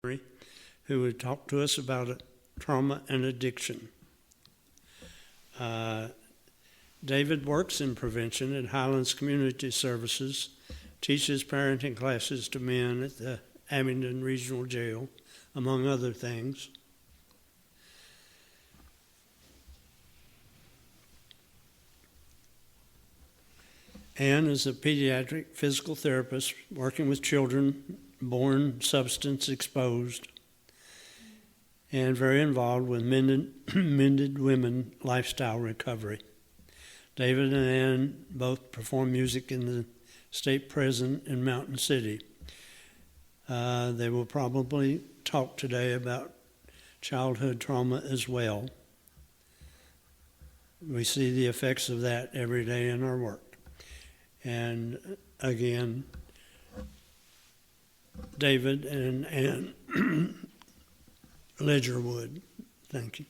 who would talk to us about trauma and addiction. David works in prevention at Highlands Community Services, teaches parenting classes to men at the Abingdon Regional Jail, among other things. Ann is a pediatric physical therapist working with children born substance exposed and very involved with mended women lifestyle recovery. David and Ann both perform music in the state prison in Mountain City. They will probably talk today about childhood trauma as well. We see the effects of that every day in our work. And again, David and Ann Ledgerwood, thank you.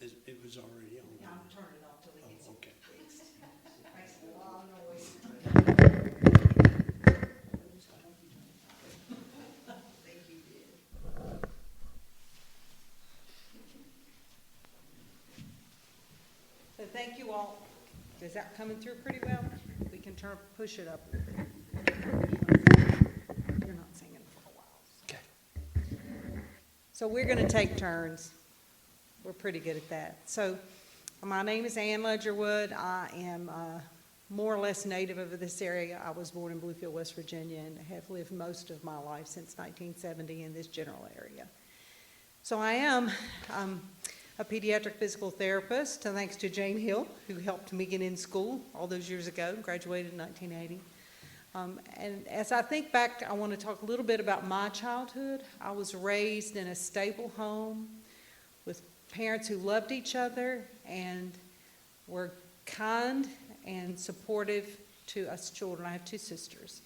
It was already on. Yeah, I'm turning it off till it gets okay. fixed. Makes a lot of noise. I think you did. So thank you all. Is that coming through pretty well? We can push it up a little bit. You're not singing for a while. Okay. So we're going to take turns. We're pretty good at that. So my name is Ann Ledgerwood. I am more or less native of this area. I was born in Bluefield, West Virginia, and have lived most of my life since 1970 in this general area. So I am a pediatric physical therapist, thanks to Jane Hill, who helped me get in school all those years ago, graduated in 1980. And as I think back, I want to talk a little bit about my childhood. I was raised in a stable home with parents who loved each other and were kind and supportive to us children. I have two sisters.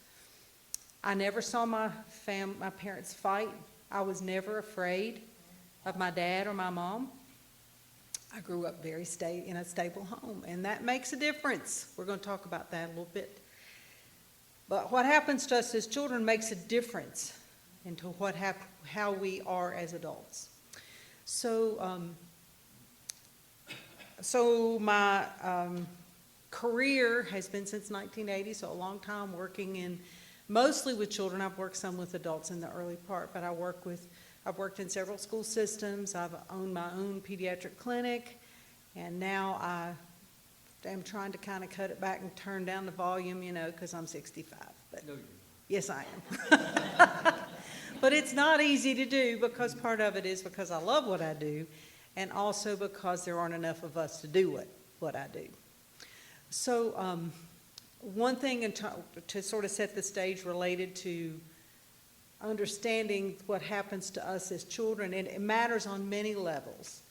I never saw my parents fight. I was never afraid of my dad or my mom. I grew up in a stable home, and that makes a difference. We're going to talk about that a little bit. But what happens to us as children makes a difference into how we are as adults. So my career has been since 1980, so a long time working mostly with children. I've worked some with adults in the early part, but I've worked in several school systems. I've owned my own pediatric clinic, and now I am trying to kind of cut it back and turn down the volume, because I'm 65. But no, yes, I am. But it's not easy to do, because part of it is because I love what I do, and also because there aren't enough of us to do what I do. So one thing to sort of set the stage related to understanding what happens to us as children, and it matters on many levels.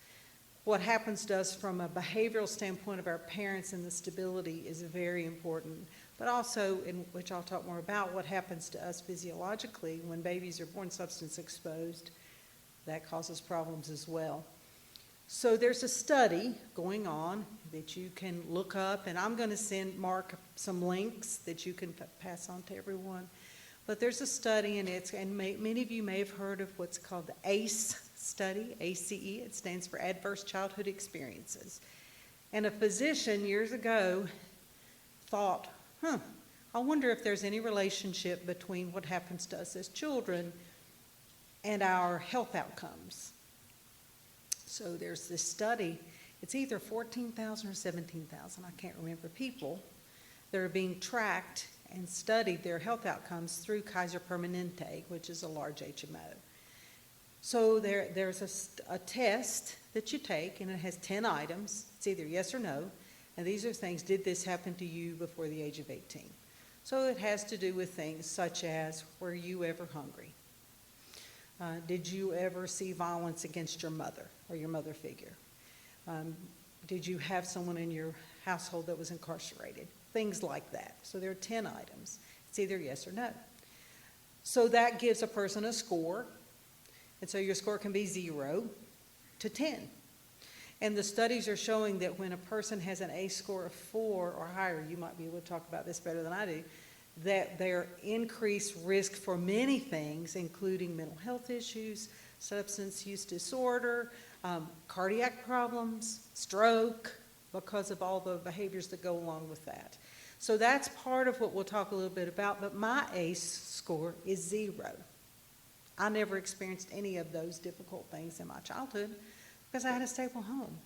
What happens to us from a behavioral standpoint of our parents and the stability is very important, but also, in which I'll talk more about, what happens to us physiologically when babies are born substance exposed. That causes problems as well. So there's a study going on that you can look up, and I'm going to send Mark some links that you can pass on to everyone. But there's a study, and many of you may have heard of what's called the ACE study, ACE. It stands for Adverse Childhood Experiences. And a physician years ago thought, I wonder if there's any relationship between what happens to us as children and our health outcomes. So there's this study. It's either 14,000 or 17,000, I can't remember, people that are being tracked and studied their health outcomes through Kaiser Permanente, which is a large HMO. So there's a test that you take, and it has 10 items. It's either yes or no, and these are things, did this happen to you before the age of 18? So it has to do with things such as, were you ever hungry? Did you ever see violence against your mother or your mother figure? Did you have someone in your household that was incarcerated? Things like that. So there are 10 items. It's either yes or no. So that gives a person a score. And so your score can be 0 to 10. And the studies are showing that when a person has an ACE score of 4 or higher, you might be able to talk about this better than I do, that they're increased risk for many things, including mental health issues, substance use disorder, cardiac problems, stroke, because of all the behaviors that go along with that. So that's part of what we'll talk a little bit about, but my ACE score is 0. I never experienced any of those difficult things in my childhood because I had a stable home.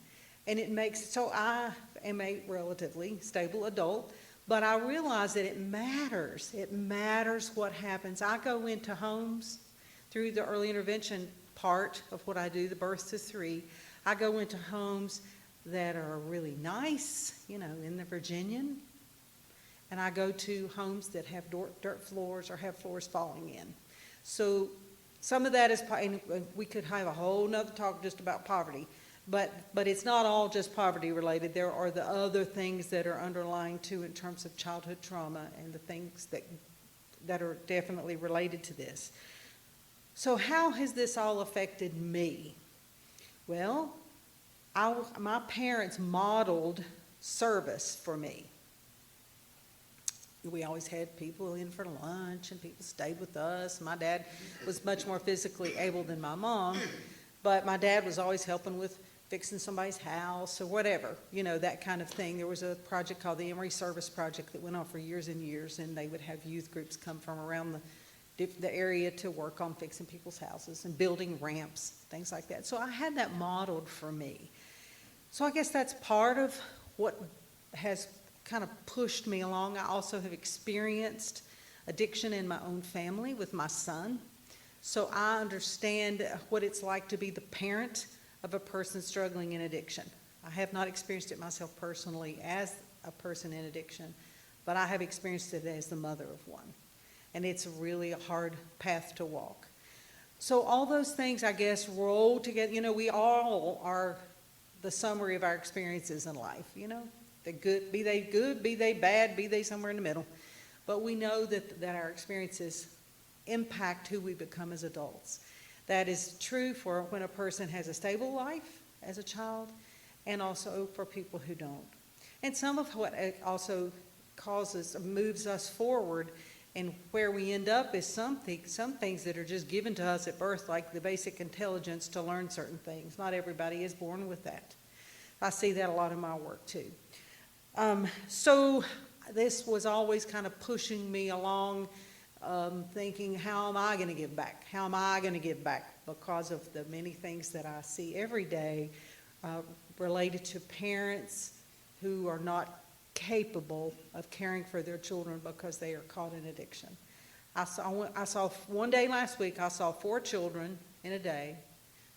And so I am a relatively stable adult, but I realize that it matters. It matters what happens. I go into homes through the early intervention part of what I do, the birth to 3. I go into homes that are really nice, in the Virginian. And I go to homes that have dirt floors or have floors falling in. So some of that is, and we could have a whole nother talk just about poverty, but it's not all just poverty related. There are the other things that are underlying too in terms of childhood trauma and the things that are definitely related to this. So how has this all affected me? Well, my parents modeled service for me. We always had people in for lunch and people stayed with us. My dad was much more physically able than my mom, but my dad was always helping with fixing somebody's house or whatever, that kind of thing. There was a project called the Emory Service Project that went on for years and years, and they would have youth groups come from around the area to work on fixing people's houses and building ramps, things like that. So I had that modeled for me. So I guess that's part of what has kind of pushed me along. I also have experienced addiction in my own family with my son. So I understand what it's like to be the parent of a person struggling in addiction. I have not experienced it myself personally as a person in addiction, but I have experienced it as the mother of one. And it's really a hard path to walk. So all those things, I guess, roll together. We all are the summary of our experiences in life, They're good, be they bad, be they somewhere in the middle. But we know that our experiences impact who we become as adults. That is true for when a person has a stable life as a child, and also for people who don't. And some of what also moves us forward and where we end up is some things that are just given to us at birth, like the basic intelligence to learn certain things. Not everybody is born with that. I see that a lot in my work too. So this was always kind of pushing me along, thinking, how am I going to give back? How am I going to give back? Because of the many things that I see every day related to parents who are not capable of caring for their children because they are caught in addiction. I saw one day last week, I saw 4 children in a day.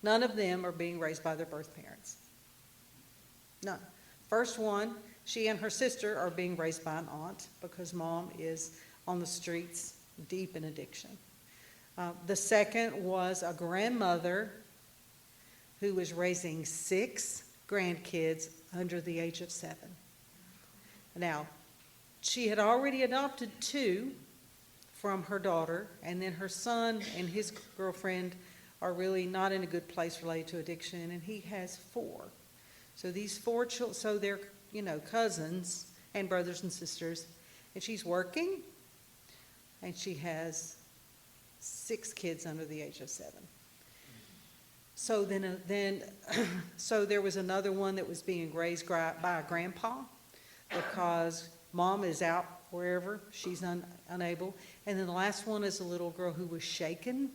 None of them are being raised by their birth parents. None. First one, she and her sister are being raised by an aunt because mom is on the streets deep in addiction. The second was a grandmother who was raising 6 grandkids under the age of 7. Now, she had already adopted 2 from her daughter, and then her son and his girlfriend are really not in a good place related to addiction, and he has 4. So these 4 children, so they're, cousins and brothers and sisters, and she's working, and she has 6 kids under the age of 7. So so there was another one that was being raised by a grandpa because mom is out wherever, she's unable. And then the last one is a little girl who was shaken.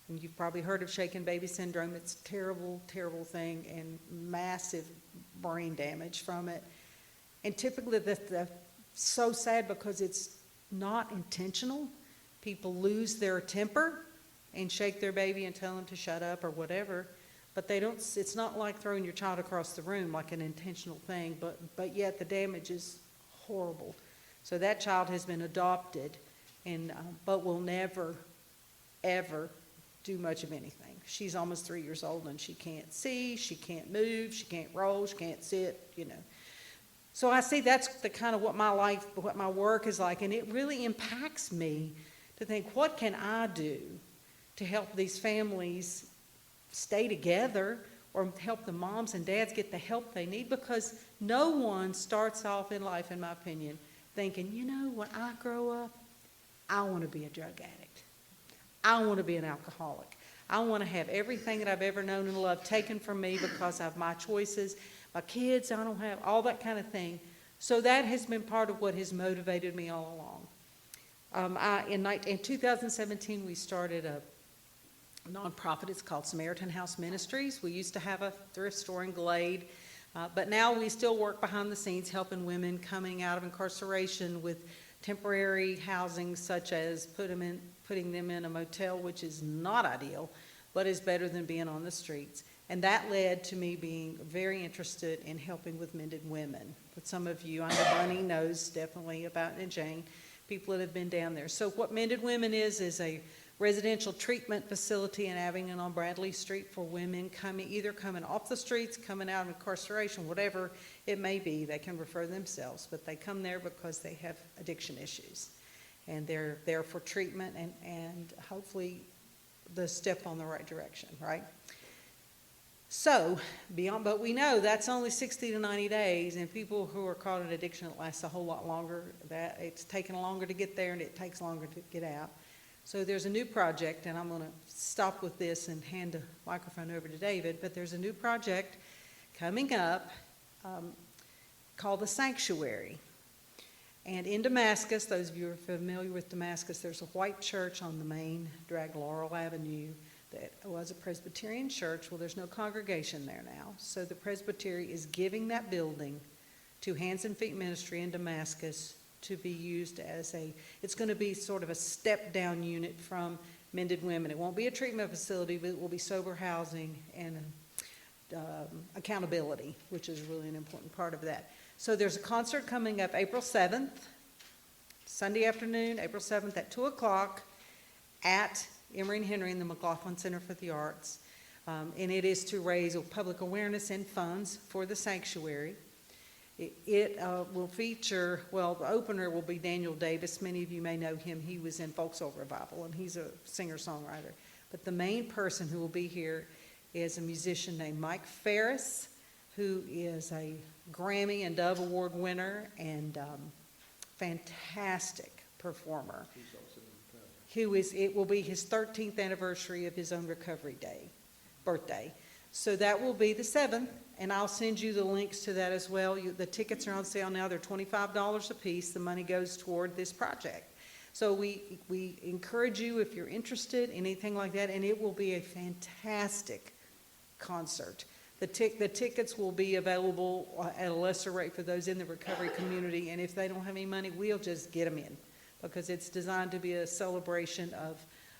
And you've probably heard of shaken baby syndrome. It's a terrible, terrible thing and massive brain damage from it. And typically that's so sad because it's not intentional. People lose their temper and shake their baby and tell them to shut up or whatever. But they don't. It's not like throwing your child across the room like an intentional thing, but yet the damage is horrible. So that child has been adopted, but will never, ever do much of anything. She's almost 3 years old and she can't see, she can't move, she can't roll, she can't sit, So I see that's the kind of what my work is like, and it really impacts me to think, what can I do to help these families stay together or help the moms and dads get the help they need, because no one starts off in life, in my opinion, thinking, you know, when I grow up, I want to be a drug addict. I want to be an alcoholic. I want to have everything that I've ever known and loved taken from me because of my choices. My kids, I don't have all that kind of thing. So that has been part of what has motivated me all along. In 2017, we started a nonprofit. It's called Samaritan House Ministries. We used to have a thrift store in Glade, but now we still work behind the scenes helping women coming out of incarceration with temporary housing, such as putting them in a motel, which is not ideal, but is better than being on the streets. And that led to me being very interested in helping with Mended Women. But some of you, I know Bunny knows definitely about, and Jane, people that have been down there. So what Mended Women is a residential treatment facility in Abingdon on Bradley Street for women either coming off the streets, coming out of incarceration, whatever it may be. They can refer themselves, but they come there because they have addiction issues. And they're there for treatment and hopefully the step on the right direction, right? So, but we know that's only 60 to 90 days, and people who are caught in addiction, it lasts a whole lot longer. That it's taken longer to get there, and it takes longer to get out. So there's a new project, and I'm going to stop with this and hand the microphone over to David, but there's a new project coming up called the Sanctuary. And in Damascus, those of you who are familiar with Damascus, there's a white church on the main drag Laurel Avenue that was a Presbyterian church. Well, there's no congregation there now. So the Presbytery is giving that building to Hands and Feet Ministry in Damascus to be used as it's going to be sort of a step-down unit from Mended Women. It won't be a treatment facility, but it will be sober housing and accountability, which is really an important part of that. So there's a concert coming up April 7th, Sunday afternoon, April 7th at 2 o'clock at Emory and Henry in the McLaughlin Center for the Arts. And it is to raise public awareness and funds for the sanctuary. It will feature, well, the opener will be Daniel Davis. Many of you may know him. He was in Folk Soul Revival, and he's a singer-songwriter. But the main person who will be here is a musician named Mike Ferris, who is a Grammy and Dove Award winner and fantastic performer. It will be his 13th anniversary of his own birthday. So that will be the 7th, and I'll send you the links to that as well. The tickets are on sale now. They're $25 a piece. The money goes toward this project. So we encourage you, if you're interested in anything like that, and it will be a fantastic concert. The tickets will be available at a lesser rate for those in the recovery community, and if they don't have any money, we'll just get them in, because it's designed to be a celebration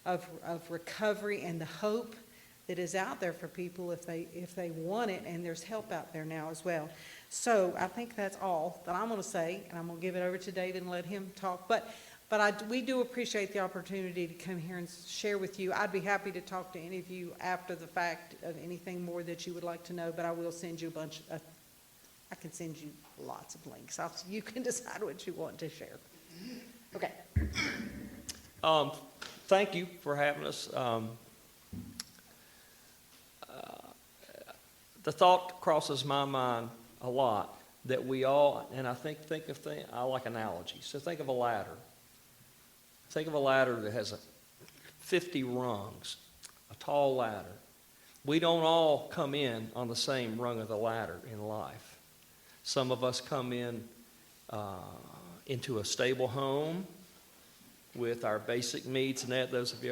of recovery and the hope that is out there for people if they want it, and there's help out there now as well. So I think that's all that I'm going to say, and I'm going to give it over to David and let him talk. But we do appreciate the opportunity to come here and share with you. I'd be happy to talk to any of you after the fact of anything more that you would like to know, but I will send you I can send you lots of links. You can decide what you want to share. Okay. Thank you for having us. The thought crosses my mind a lot that we all, and I I like analogies. So think of a ladder. Think of a ladder that has 50 rungs, a tall ladder. We don't all come in on the same rung of the ladder in life. Some of us come in into a stable home with our basic needs and that. Those of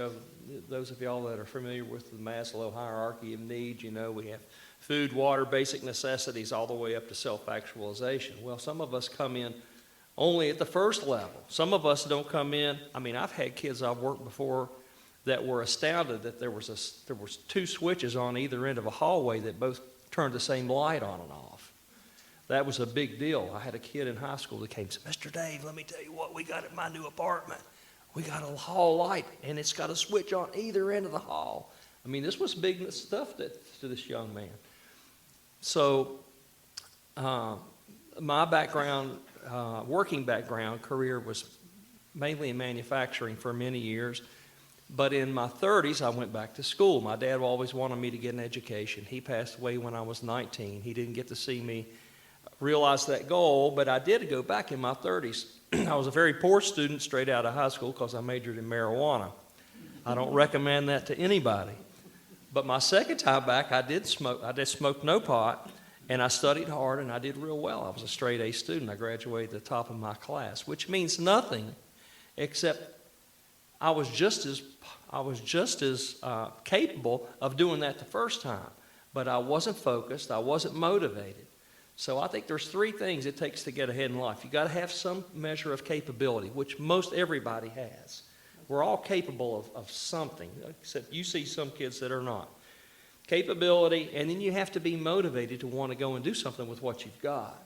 y'all that are familiar with the Maslow hierarchy of needs, you know we have food, water, basic necessities, all the way up to self-actualization. Well, some of us come in only at the first level. Some of us don't come in. I mean, I've had kids I've worked before that were astounded that there was 2 switches on either end of a hallway that both turned the same light on and off. That was a big deal. I had a kid in high school that came and said, "Mr. Dave, let me tell you what we got at my new apartment. We got a hall light, and it's got a switch on either end of the hall." I mean, this was big stuff to this young man. So my background, working background, career was mainly in manufacturing for many years. But in my 30s, I went back to school. My dad always wanted me to get an education. He passed away when I was 19. He didn't get to see me realize that goal, but I did go back in my 30s. I was a very poor student straight out of high school because I majored in marijuana. I don't recommend that to anybody. But my second time back, I did smoke. I just smoked no pot, and I studied hard, and I did real well. I was a straight A student. I graduated at the top of my class, which means nothing except I was just as capable of doing that the first time, but I wasn't focused. I wasn't motivated. So I think there's three things it takes to get ahead in life. You got to have some measure of capability, which most everybody has. We're all capable of something, except you see some kids that are not. Capability, and then you have to be motivated to want to go and do something with what you've got.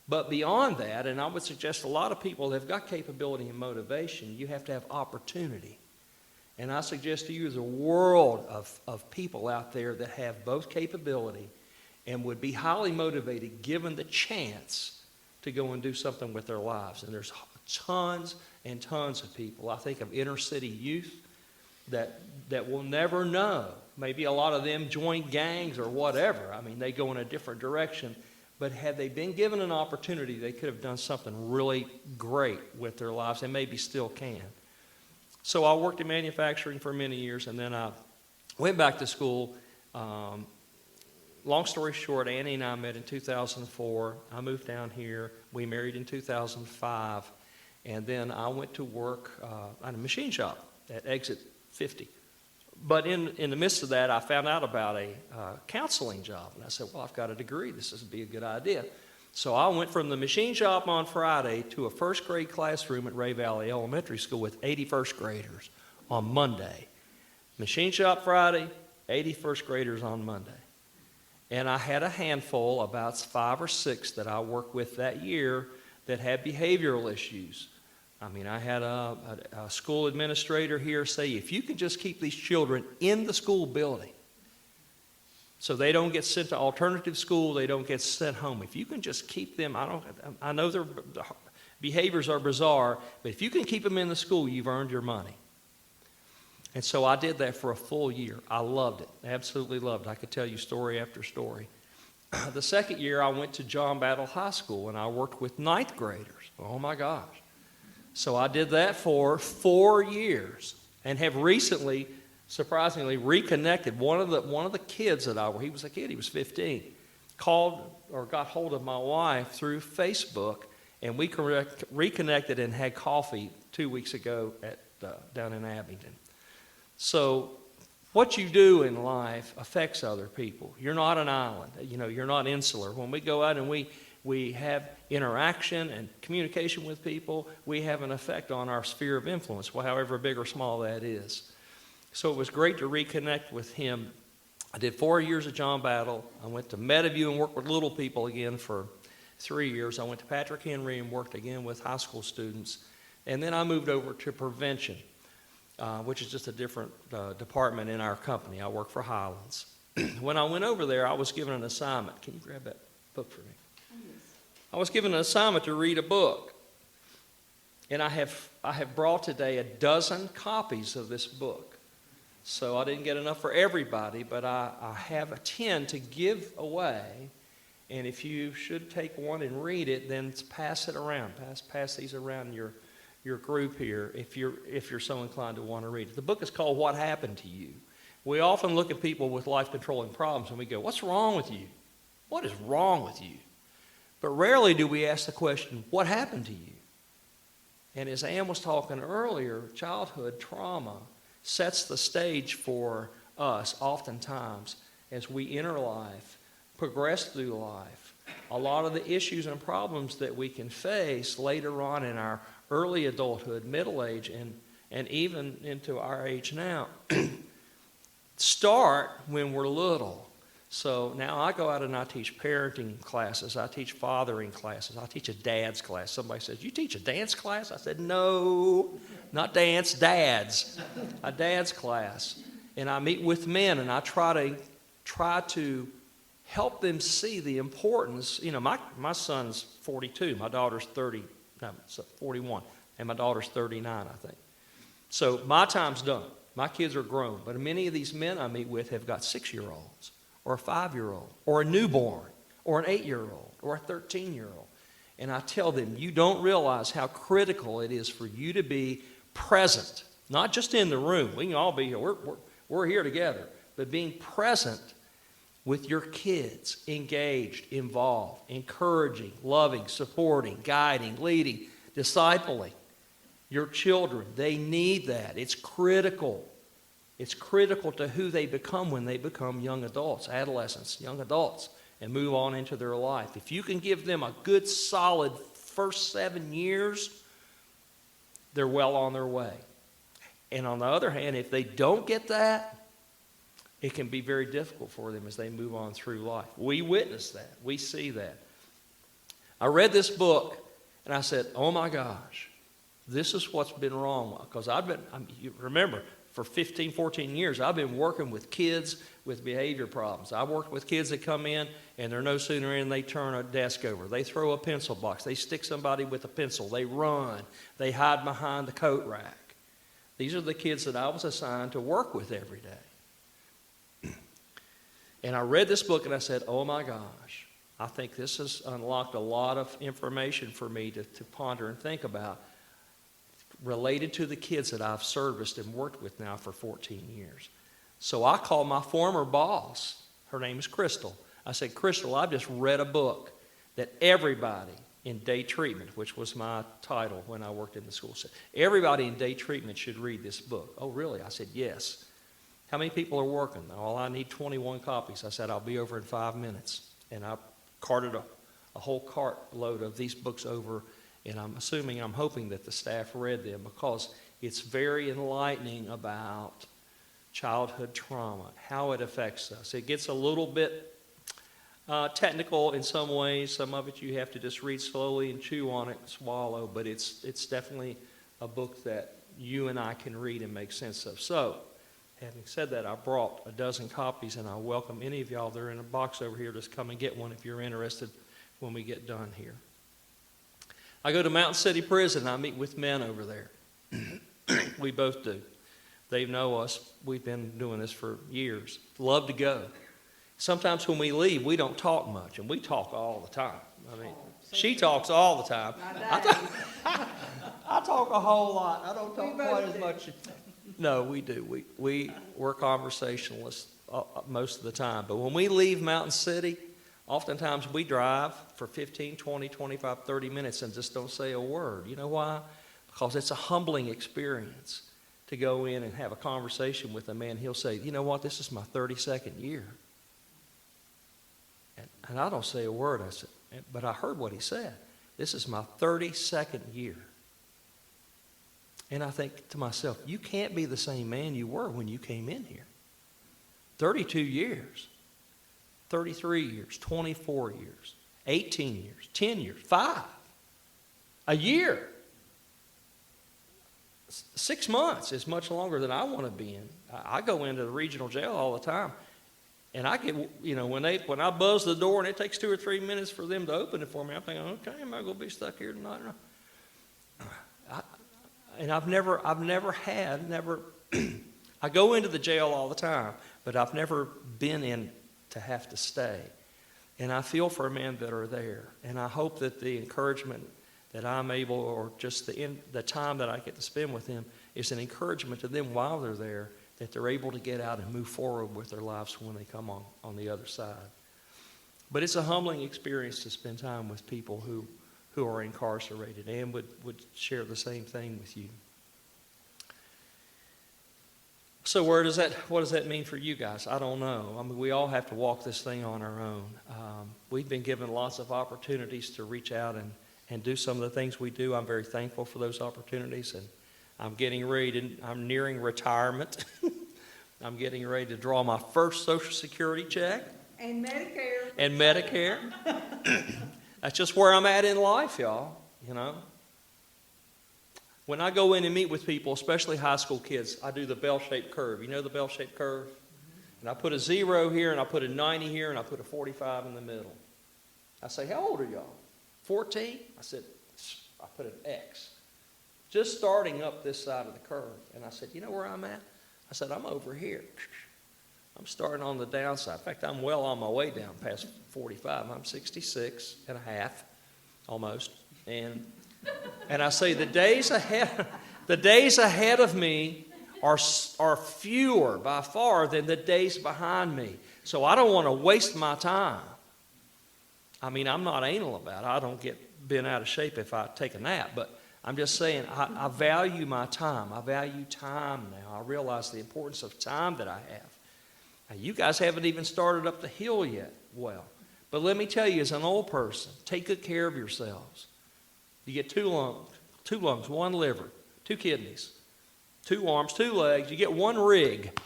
But beyond that, and I would suggest a lot of people have got capability and motivation, you have to have opportunity. And I suggest to you there's a world of people out there that have both capability and would be highly motivated given the chance to go and do something with their lives. And there's tons and tons of people. I think of inner city youth that will never know. Maybe a lot of them join gangs or whatever. I mean, they go in a different direction. But had they been given an opportunity, they could have done something really great with their lives and maybe still can. So I worked in manufacturing for many years, and then I went back to school. Long story short, Annie and I met in 2004. I moved down here. We married in 2005. And then I went to work at a machine shop at Exit 50. But in the midst of that, I found out about a counseling job. And I said, well, I've got a degree. This would be a good idea. So I went from the machine shop on Friday to a first grade classroom at Ray Valley Elementary School with 80 first graders on Monday. Machine shop Friday, 80 first graders on Monday. And I had a handful, about 5 or 6 that I worked with that year that had behavioral issues. I mean, I had a school administrator here say, if you can just keep these children in the school building so they don't get sent to alternative school, they don't get sent home. If you can just keep them, I know their behaviors are bizarre, but if you can keep them in the school, you've earned your money. And so I did that for a full year. I loved it, absolutely loved it. I could tell you story after story. The second year, I went to John Battle High School, and I worked with 9th graders. Oh, my gosh. So I did that for 4 years and have recently, surprisingly, reconnected. One of the kids that he was a kid, he was 15, called or got hold of my wife through Facebook, and we reconnected and had coffee 2 weeks ago down in Abingdon. So what you do in life affects other people. You're not an island. You're not insular. When we go out and we have interaction and communication with people, we have an effect on our sphere of influence, however big or small that is. So it was great to reconnect with him. I did 4 years at John Battle. I went to Meadowview and worked with little people again for 3 years. I went to Patrick Henry and worked again with high school students. And then I moved over to prevention, which is just a different department in our company. I work for Highlands. When I went over there, I was given an assignment. Can you grab that book for me? I was given an assignment to read a book. And I have brought today 12 copies of this book. So I didn't get enough for everybody, but I have a 10 to give away. And if you should take one and read it, then pass it around. Pass these around your group here if you're so inclined to want to read it. The book is called What Happened to You. We often look at people with life-controlling problems and we go, what's wrong with you? What is wrong with you? But rarely do we ask the question, what happened to you? And as Ann was talking earlier, childhood trauma sets the stage for us oftentimes as we enter life, progress through life. A lot of the issues and problems that we can face later on in our early adulthood, middle age, and even into our age now, start when we're little. So now I go out and I teach parenting classes. I teach fathering classes. I teach a dad's class. Somebody says, you teach a dance class? I said, no, not dance, dads. A dad's class. And I meet with men and I try to help them see the importance. My son's 42. My daughter's 41. And my daughter's 39, I think. So my time's done. My kids are grown, but many of these men I meet with have got 6-year-olds or a 5-year-old or a newborn or an 8-year-old or a 13-year-old. And I tell them, you don't realize how critical it is for you to be present, not just in the room. We can all be here. We're here together. But being present with your kids, engaged, involved, encouraging, loving, supporting, guiding, leading, discipling. Your children, they need that. It's critical. It's critical to who they become when they become young adults, adolescents, young adults, and move on into their life. If you can give them a good, solid first 7 years, they're well on their way. And on the other hand, if they don't get that, it can be very difficult for them as they move on through life. We witness that. We see that. I read this book, and I said, oh my gosh, this is what's been wrong. Because you remember, for 15, 14 years, I've been working with kids with behavior problems. I've worked with kids that come in, and they're no sooner in, they turn a desk over. They throw a pencil box. They stick somebody with a pencil. They run. They hide behind the coat rack. These are the kids that I was assigned to work with every day. And I read this book, and I said, oh my gosh, I think this has unlocked a lot of information for me to ponder and think about, related to the kids that I've serviced and worked with now for 14 years. So I called my former boss. Her name is Crystal. I said, Crystal, I've just read a book that everybody in day treatment, which was my title when I worked in the school, said, everybody in day treatment should read this book. Oh, really? I said, yes. How many people are working? Well, I need 21 copies. I said, I'll be over in 5 minutes. And I carted a whole cart load of these books over. And I'm hoping that the staff read them, because it's very enlightening about childhood trauma, how it affects us. It gets a little bit technical in some ways. Some of it you have to just read slowly and chew on it and swallow, but it's definitely a book that you and I can read and make sense of. So, having said that, I brought a dozen copies, and I welcome any of y'all. They're in a box over here. Just come and get one if you're interested when we get done here. I go to Mountain City Prison. I meet with men over there. We both do. They know us. We've been doing this for years. Love to go. Sometimes when we leave, we don't talk much, and we talk all the time. I mean, she talks all the time. I talk a whole lot. I don't talk quite as much. No, we do. We're conversationalists most of the time. But when we leave Mountain City, oftentimes we drive for 15, 20, 25, 30 minutes and just don't say a word. You know why? Because it's a humbling experience to go in and have a conversation with a man. He'll say, you know what, this is my 32nd year. And I don't say a word. I said, but I heard what he said. This is my 32nd year. And I think to myself, you can't be the same man you were when you came in here. 32 years. 33 years, 24 years, 18 years, 10 years, 5, a year. 6 months is much longer than I want to be in. I go into the regional jail all the time, and I get, when I buzz the door and it takes 2 or 3 minutes for them to open it for me, I'm thinking, okay, am I going to be stuck here tonight? And I've never I go into the jail all the time, but I've never been in to have to stay. And I feel for men that are there. And I hope that the encouragement that I'm able, or just the time that I get to spend with them, is an encouragement to them while they're there, that they're able to get out and move forward with their lives when they come on the other side. But it's a humbling experience to spend time with people who are incarcerated and would share the same thing with you. So what does that mean for you guys? I don't know. I mean, we all have to walk this thing on our own. We've been given lots of opportunities to reach out and do some of the things we do. I'm very thankful for those opportunities, and I'm nearing retirement. I'm getting ready to draw my first Social Security check. And Medicare. And Medicare. That's just where I'm at in life, y'all, When I go in and meet with people, especially high school kids, I do the bell-shaped curve. You know the bell-shaped curve? And I put a 0 here, and I put a 90 here, and I put a 45 in the middle. I say, how old are y'all? 14? I said, I put an X. Just starting up this side of the curve. And I said, you know where I'm at? I said, I'm over here. I'm starting on the downside. In fact, I'm well on my way down past 45. I'm 66 and a half, almost. And I say the days ahead of me are fewer by far than the days behind me. So I don't want to waste my time. I mean, I'm not anal about it. I don't get bent out of shape if I take a nap, but I'm just saying I value my time. I value time now. I realize the importance of time that I have. Now, you guys haven't even started up the hill yet. Well, but let me tell you, as an old person, take good care of yourselves. You get two lungs, one liver, 2 kidneys, 2 arms, 2 legs. You get 1 rig,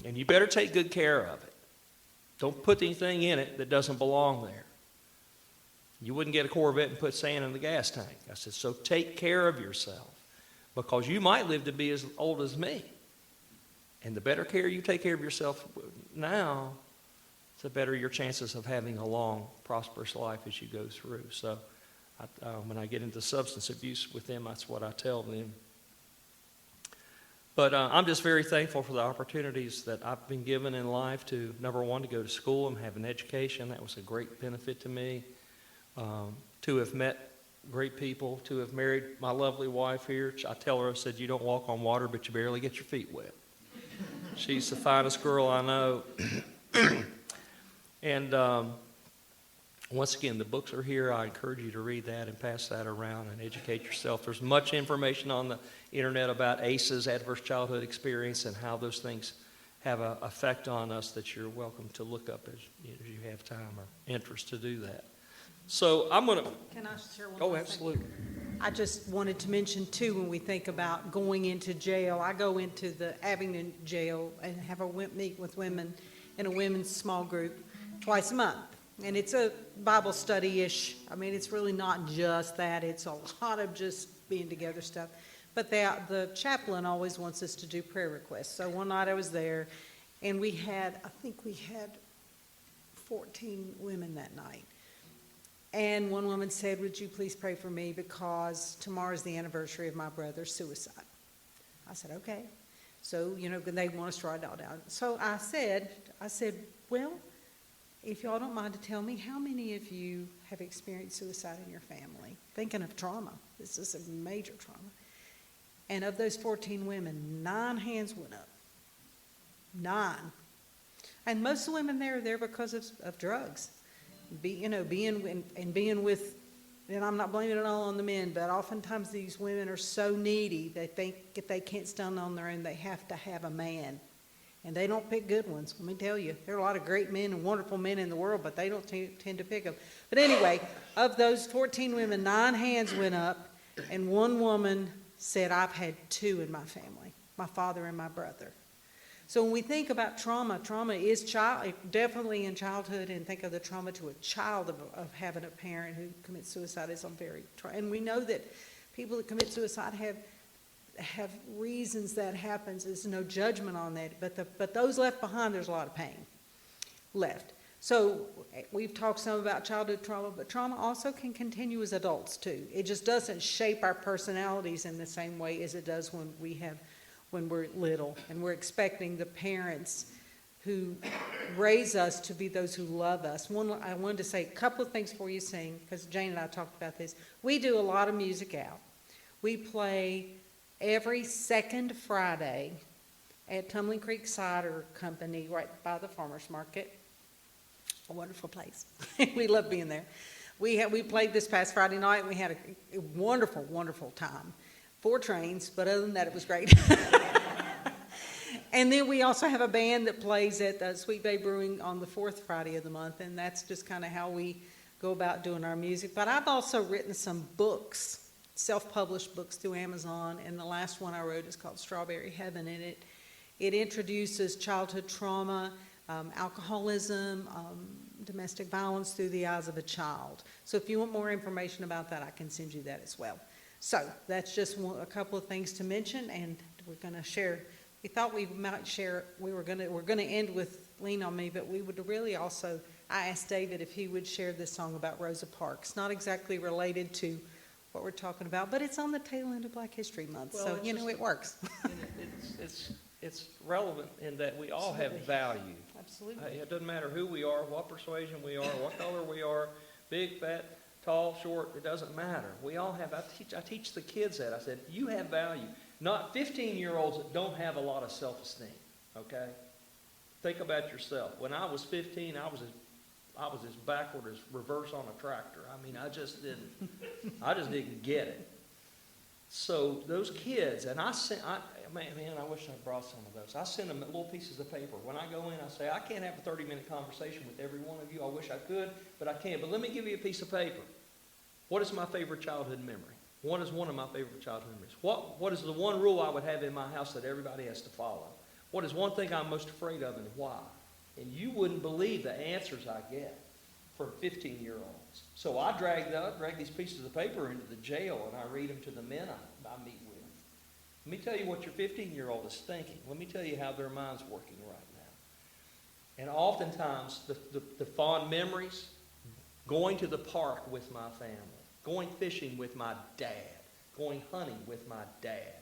and you better take good care of it. Don't put anything in it that doesn't belong there. You wouldn't get a Corvette and put sand in the gas tank. I said, so take care of yourself, because you might live to be as old as me. And the better care you take care of yourself now, the better your chances of having a long, prosperous life as you go through. So when I get into substance abuse with them, that's what I tell them. But I'm just very thankful for the opportunities that I've been given in life to, number one, to go to school and have an education. That was a great benefit to me. To have met great people, to have married my lovely wife here. I tell her, I said, you don't walk on water, but you barely get your feet wet. She's the finest girl I know. And once again, the books are here. I encourage you to read that and pass that around and educate yourself. There's much information on the internet about ACEs, adverse childhood experience, and how those things have an effect on us that you're welcome to look up as you have time or interest to do that. So I'm going to... Can I share one? Oh, absolutely. I just wanted to mention, too, when we think about going into jail, I go into the Abingdon jail and have a meet with women in a women's small group twice a month. And it's a Bible study-ish. I mean, it's really not just that. It's a lot of just being together stuff. But the chaplain always wants us to do prayer requests. So one night I was there, and I think we had 14 women that night. And one woman said, would you please pray for me, because tomorrow's the anniversary of my brother's suicide. I said, okay. So, they want us to write it all down. So I said, well, if y'all don't mind to tell me, how many of you have experienced suicide in your family? Thinking of trauma. This is a major trauma. And of those 14 women, 9 hands went up. 9. And most of the women there are there because of drugs. Being with, and I'm not blaming it all on the men, but oftentimes these women are so needy, they think if they can't stand on their own, they have to have a man. And they don't pick good ones. Let me tell you, there are a lot of great men and wonderful men in the world, but they don't tend to pick them. But anyway, of those 14 women, 9 hands went up, and one woman said, I've had 2 in my family, my father and my brother. So when we think about trauma is definitely in childhood, and think of the trauma to a child of having a parent who commits suicide is and we know that people that commit suicide have reasons that happens. There's no judgment on that, but those left behind, there's a lot of pain left. So we've talked some about childhood trauma, but trauma also can continue as adults too. It just doesn't shape our personalities in the same way as it does when we're little, and we're expecting the parents who raise us to be those who love us. I wanted to say a couple of things before you sing, because Jane and I talked about this. We do a lot of music out. We play every second Friday at Tumbling Creek Cider Company right by the farmer's market. A wonderful place. We love being there. We played this past Friday night, and we had a wonderful, wonderful time. 4 trains, but other than that, it was great. And then we also have a band that plays at Sweet Bay Brewing on the 4th Friday of the month, and that's just kind of how we go about doing our music. But I've also written some books, self-published books through Amazon, and the last one I wrote is called Strawberry Heaven, and it introduces childhood trauma, alcoholism, domestic violence through the eyes of a child. So if you want more information about that, I can send you that as well. So that's just a couple of things to mention, and we're going to share. We thought we might share. We're going to end with "Lean on Me," but we would really also. I asked David if he would share this song about Rosa Parks. Not exactly related to what we're talking about, but it's on the tail end of Black History Month, so it works. It's it's relevant in that we all have value. Absolutely. It doesn't matter who we are, what persuasion we are, what color we are, big, fat, tall, short, it doesn't matter. We all have, I teach the kids that. I said, you have value. Not 15-year-olds that don't have a lot of self-esteem, okay? Think about yourself. When I was 15, I was as backward as reverse on a tractor. I mean, I just didn't get it. So those kids, and man, I wish I brought some of those. I send them little pieces of paper. When I go in, I say, I can't have a 30-minute conversation with every one of you. I wish I could, but I can't. But let me give you a piece of paper. What is my favorite childhood memory? What is one of my favorite childhood memories? What is the one rule I would have in my house that everybody has to follow? What is one thing I'm most afraid of and why? And you wouldn't believe the answers I get from 15-year-olds. So I drag these pieces of paper into the jail, and I read them to the men I meet with. Let me tell you what your 15-year-old is thinking. Let me tell you how their mind's working right now. And oftentimes, the fond memories, going to the park with my family, going fishing with my dad, going hunting with my dad.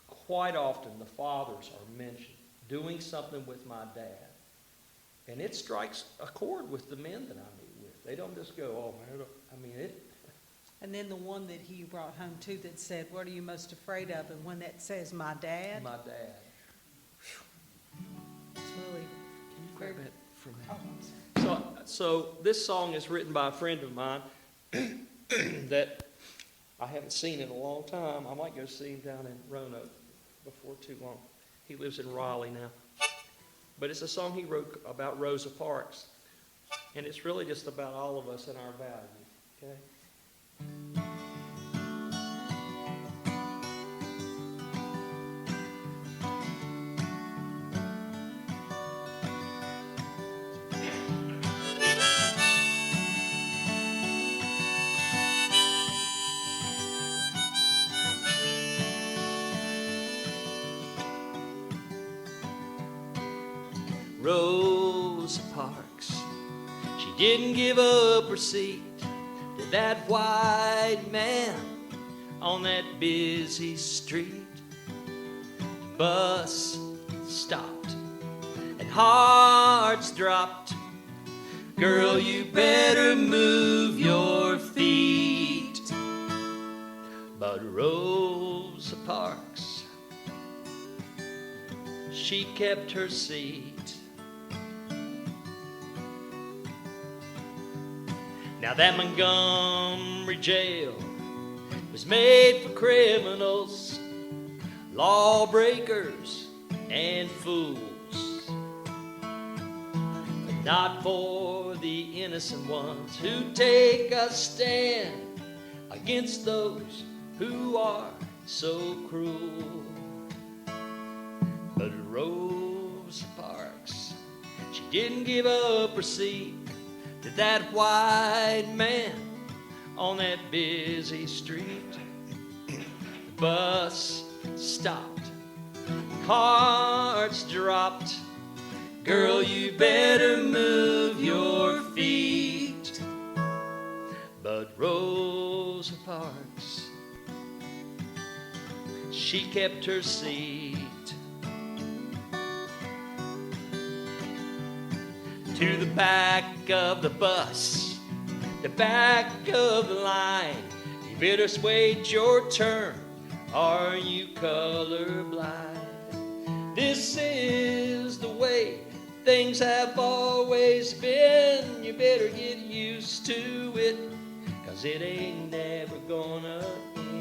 Quite often, the fathers are mentioned, doing something with my dad. And it strikes a chord with the men that I meet with. They don't just go, oh, man, I mean, it. And then the one that he brought home too that said, what are you most afraid of? And one that says, my dad. My dad. It's really. Can you grab it from me? Oh, I'm sorry. So this song is written by a friend of mine that I haven't seen in a long time. I might go see him down in Roanoke before too long. He lives in Raleigh now. But it's a song he wrote about Rosa Parks. And it's really just about all of us and our value. Okay? Rosa Parks, she didn't give up her seat to that white man on that busy street. The bus stopped and hearts dropped. Girl, you better move your feet. But Rosa Parks, she kept her seat. Now that Montgomery jail was made for criminals, lawbreakers, and fools, but not for the innocent ones who take a stand against those who are so cruel. But Rosa Parks, she didn't give up her seat to that white man on that busy street. The bus stopped, hearts dropped. Girl, you better move your feet. But Rosa Parks, she kept her seat. To the back of the bus, the back of the line. You better wait your turn, are you colorblind? This is the way things have always been. You better get used to it, 'cause it ain't never gonna end.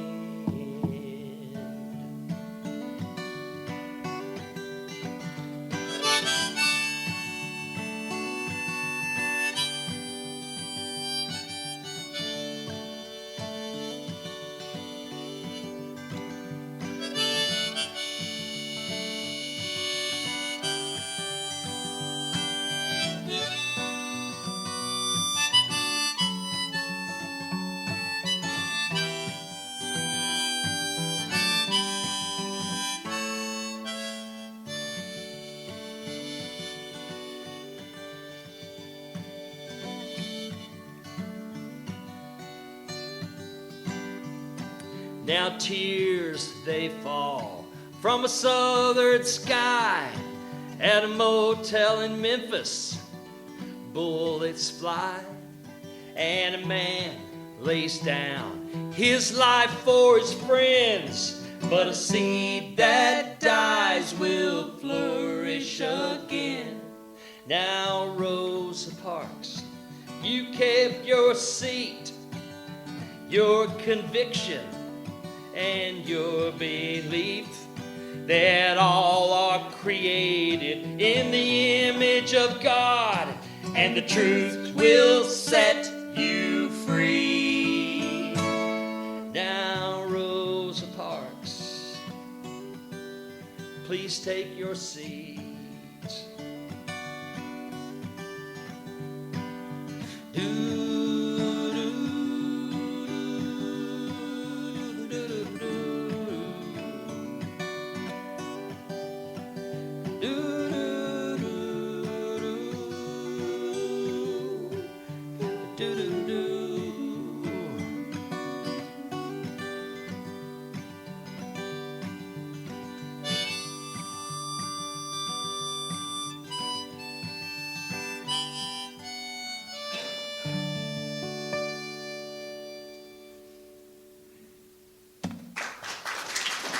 Now tears, they fall from a southern sky at a motel in Memphis. Bullets fly, and a man lays down his life for his friends. But a seed that dies will flourish again. Now, Rosa Parks, you kept your seat, your conviction, and your belief that all are created in the image of God, and the truth will set you free. Now, Rosa Parks, please take your seat.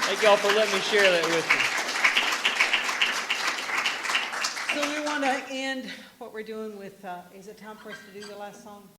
Thank y'all for letting me share that with you. So we want to end what we're doing with, is it time for us to do the last song?